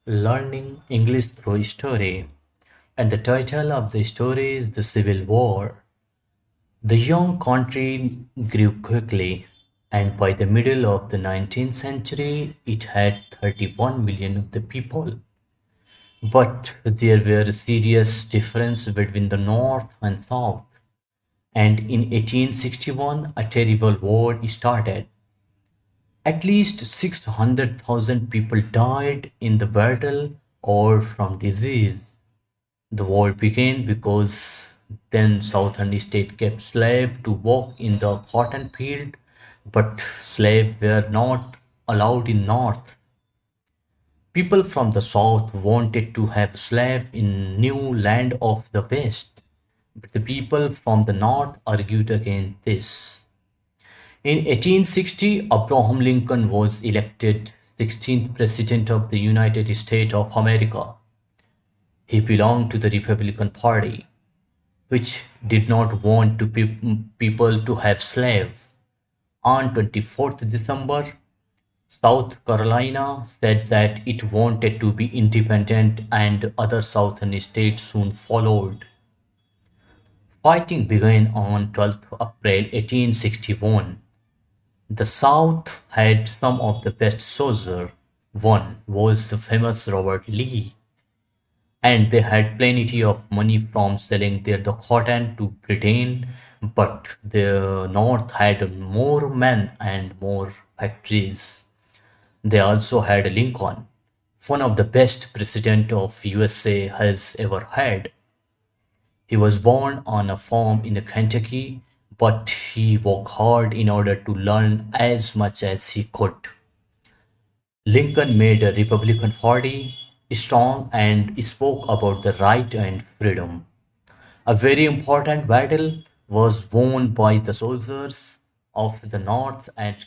Learning English through story, and the title of the story is The Civil War. The young country grew quickly, and by the middle of the 19th century, it had 31 million of the people. But there were serious differences between the North and South, and in 1861, a terrible war started. At least 600,000 people died in the battle or from disease. The war began because then southern state kept slaves to work in the cotton field, but slaves were not allowed in north. People from the south wanted to have slaves in new land of the west, but the people from the north argued against this. In 1860, Abraham Lincoln was elected 16th President of the United States of America. He belonged to the Republican Party, which did not want people to have slaves. On 24th December, South Carolina said that it wanted to be independent and other southern states soon followed. Fighting began on 12th April 1861. The South had some of the best soldiers. One was the famous Robert Lee, and they had plenty of money from selling the cotton to Britain, but the North had more men and more factories. They also had Lincoln, one of the best president of USA has ever had. He was born on a farm in Kentucky, but he worked hard in order to learn as much as he could. Lincoln made the Republican Party strong and spoke about the right and freedom. A very important battle was won by the soldiers of the North at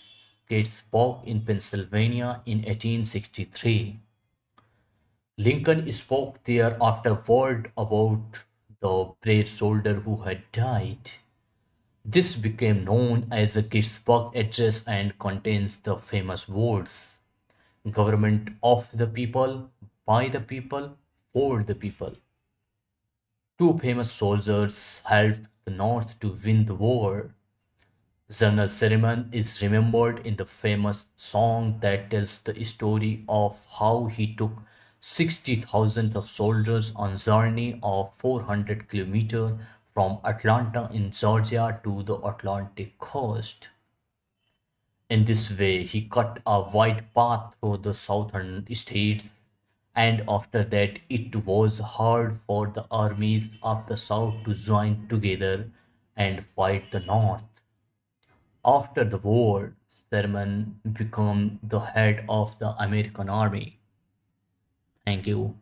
Gettysburg in Pennsylvania in 1863. Lincoln spoke there afterward about the brave soldier who had died. This became known as the Gettysburg Address and contains the famous words: government of the people, by the people, for the people. Two famous soldiers helped the North to win the war. General Sherman is remembered in the famous song that tells the story of how he took 60,000 of soldiers on journey of 400 kilometers from Atlanta in Georgia to the Atlantic coast. In this way, he cut a wide path through the southern states, and after that, it was hard for the armies of the south to join together and fight the north. After the war, Sherman became the head of the American army. Thank you.